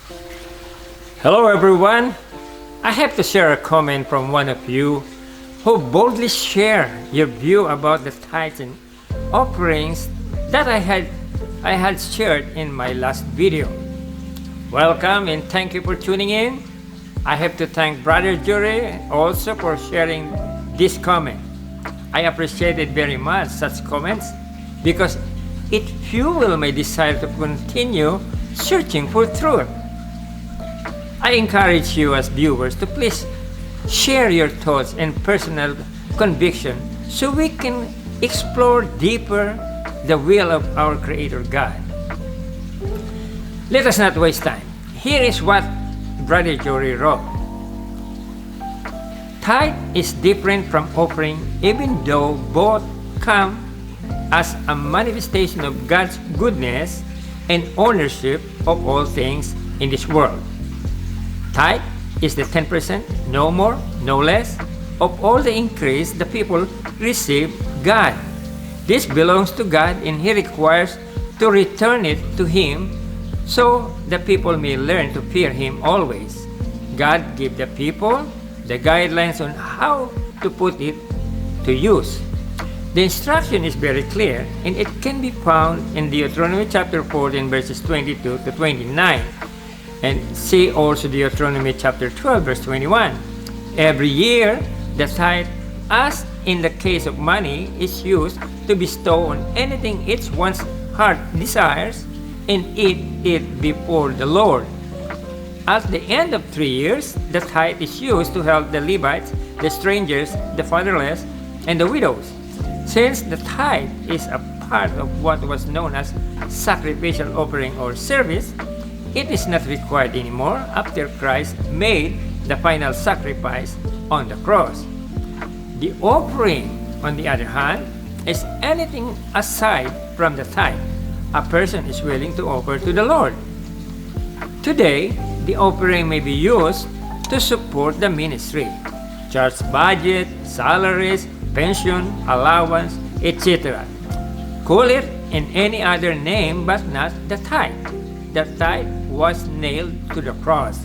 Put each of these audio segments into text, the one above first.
Hello everyone. I have to share a comment from one of you who boldly share your view about the tithes and offerings that I had shared in my last video. Welcome and thank you for tuning in. I have to thank Brother Jury also for sharing this comment. I appreciated very much such comments because it fueled my desire to continue searching for truth. I encourage you as viewers to please share your thoughts and personal conviction so we can explore deeper the will of our Creator God. Let us not waste time. Here is what Brother Jory wrote. Tithe is different from offering even though both come as a manifestation of God's goodness and ownership of all things in this world. Tithe is the 10%, no more, no less, of all the increase the people receive God. This belongs to God and He requires to return it to Him so the people may learn to fear Him always. God gave the people the guidelines on how to put it to use. The instruction is very clear and it can be found in Deuteronomy chapter 14 verses 22 to 29. And see also Deuteronomy chapter 12 verse 21. Every year, the tithe, as in the case of money, is used to bestow on anything each one's heart desires and eat it before the Lord. At the end of 3 years, the tithe is used to help the Levites, the strangers, the fatherless, and the widows. Since the tithe is a part of what was known as sacrificial offering or service, it is not required anymore after Christ made the final sacrifice on the cross. The offering, on the other hand, is anything aside from the tithe a person is willing to offer to the Lord. Today, the offering may be used to support the ministry, church budget, salaries, pension, allowance, etc. Call it in any other name but not the tithe. The tithe was nailed to the cross.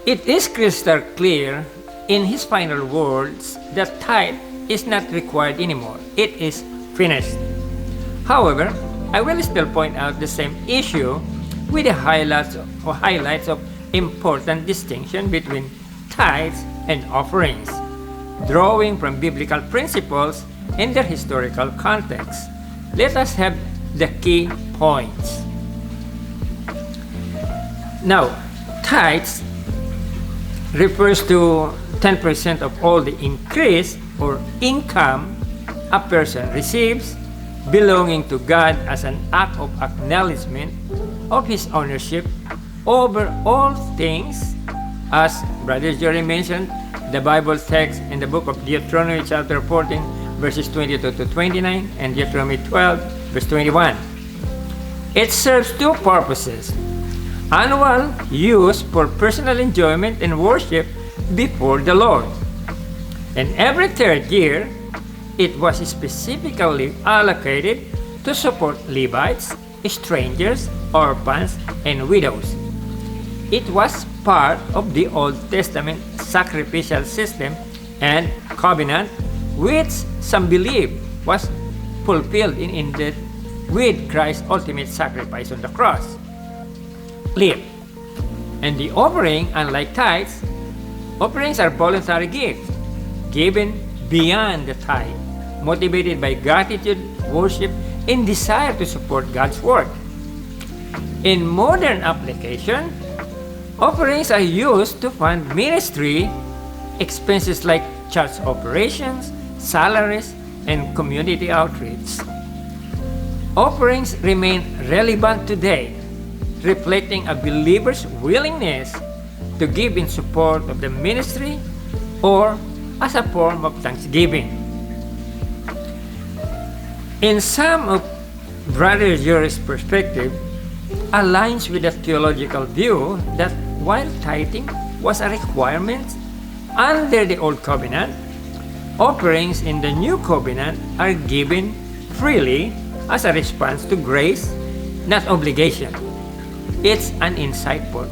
It is crystal clear in his final words that tithe is not required anymore. It is finished. However, I will still point out the same issue with the highlights of important distinction between tithes and offerings, drawing from biblical principles in their historical context. Let us have the key points. Now, tithes refers to 10% of all the increase or income a person receives belonging to God as an act of acknowledgement of His ownership over all things. As Brother Jerry mentioned, the Bible text in the book of Deuteronomy chapter 14 verses 22 to 29 and Deuteronomy 12 verse 21. It serves two purposes. Annual use for personal enjoyment and worship before the Lord. And every third year, it was specifically allocated to support Levites, strangers, orphans, and widows. It was part of the Old Testament sacrificial system and covenant, which some believe was fulfilled in ended with Christ's ultimate sacrifice on the cross. And the offering, unlike tithes, offerings are voluntary gifts given beyond the tithe, motivated by gratitude, worship, and desire to support God's work. In modern application, offerings are used to fund ministry expenses like church operations, salaries, and community outreach. Offerings remain relevant today, reflecting a believer's willingness to give in support of the ministry or as a form of thanksgiving. In some of Brother Jory's perspective, aligns with the theological view that while tithing was a requirement under the Old Covenant, offerings in the New Covenant are given freely as a response to grace, not obligation. It's an insightful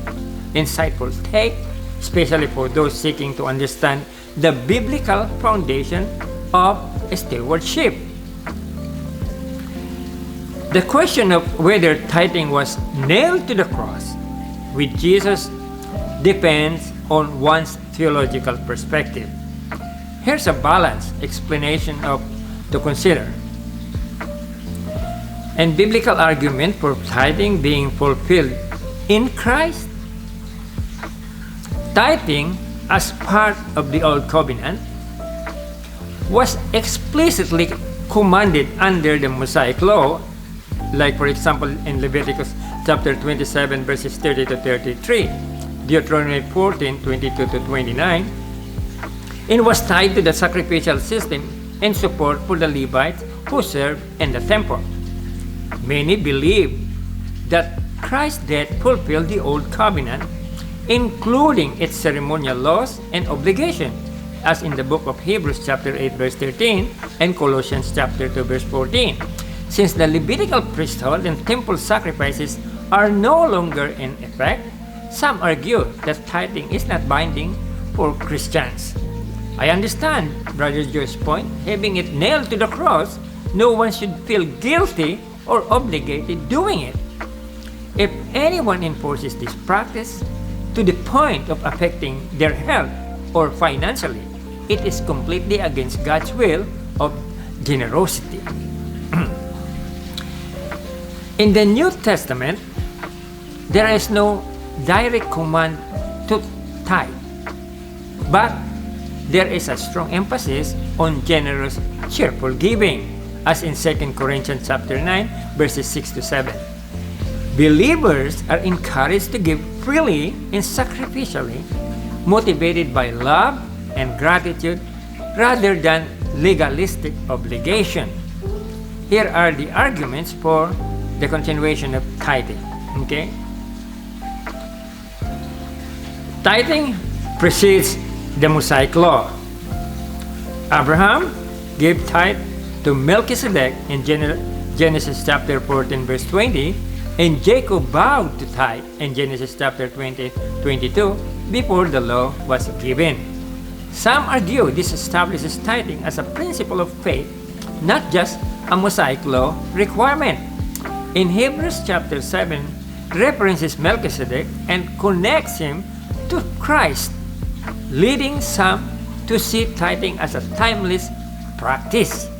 take, especially for those seeking to understand the biblical foundation of stewardship. The question of whether tithing was nailed to the cross with Jesus depends on one's theological perspective. Here's a balanced explanation to consider. And biblical argument for tithing being fulfilled in Christ. Tithing, as part of the Old Covenant, was explicitly commanded under the Mosaic Law, like for example in Leviticus chapter 27 verses 30 to 33, Deuteronomy 14, 22 to 29, and was tied to the sacrificial system and support for the Levites who served in the temple. Many believe that Christ's death fulfilled the Old Covenant, including its ceremonial laws and obligations, as in the book of Hebrews chapter 8 verse 13 and Colossians chapter 2 verse 14. Since the Levitical priesthood and temple sacrifices are no longer in effect, some argue that tithing is not binding for Christians. I understand Brother Joe's point. Having it nailed to the cross, no one should feel guilty or obligated doing it. If anyone enforces this practice to the point of affecting their health or financially, it is completely against God's will of generosity. In the New Testament, there is no direct command to tithe, but there is a strong emphasis on generous, cheerful giving, as in 2 Corinthians chapter 9, verses 6 to 7. Believers are encouraged to give freely and sacrificially, motivated by love and gratitude rather than legalistic obligation. Here are the arguments for the continuation of tithing. Okay? Tithing precedes the Mosaic Law. Abraham gave tithe to Melchizedek in Genesis chapter 14 verse 20, and Jacob vowed to tithe in Genesis chapter 20:22 before the law was given. Some argue this establishes tithing as a principle of faith, not just a Mosaic law requirement. In Hebrews chapter 7, references Melchizedek and connects him to Christ, leading some to see tithing as a timeless practice.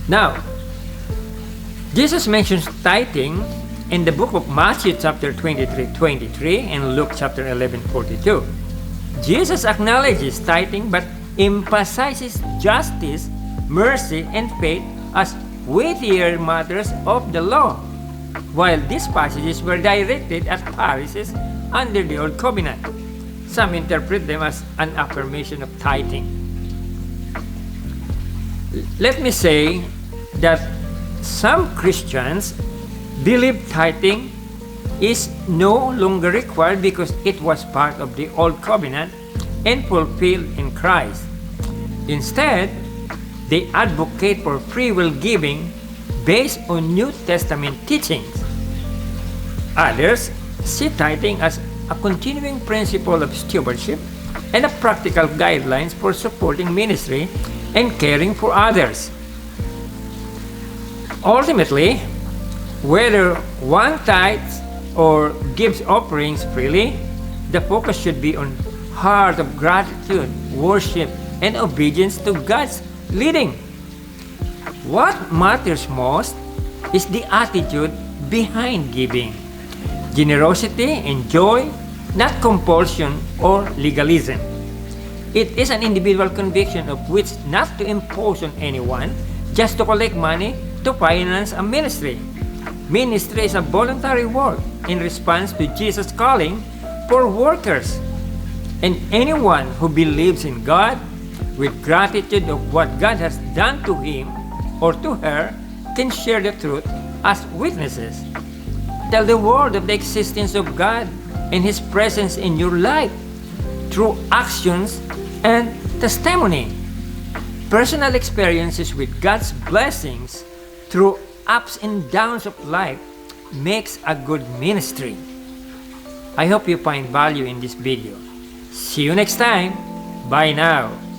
Now, Jesus mentions tithing in the book of Matthew chapter 23:23 and Luke chapter 11:42. Jesus acknowledges tithing but emphasizes justice, mercy, and faith as weightier matters of the law, while these passages were directed at Pharisees under the Old Covenant. Some interpret them as an affirmation of tithing. Let me say that some Christians believe tithing is no longer required because it was part of the Old Covenant and fulfilled in Christ. Instead, they advocate for free will giving based on New Testament teachings. Others see tithing as a continuing principle of stewardship and a practical guidelines for supporting ministry and caring for others. Ultimately, whether one tithes or gives offerings freely, the focus should be on heart of gratitude, worship, and obedience to God's leading. What matters most is the attitude behind giving. Generosity and joy, not compulsion or legalism. It is an individual conviction of which not to impose on anyone just to collect money to finance a ministry. Ministry is a voluntary work in response to Jesus' calling for workers. And anyone who believes in God with gratitude of what God has done to him or to her can share the truth as witnesses. Tell the world of the existence of God and His presence in your life through actions and testimony. Personal experiences with God's blessings through ups and downs of life makes a good ministry. I hope you find value in this video. See you next time. Bye now.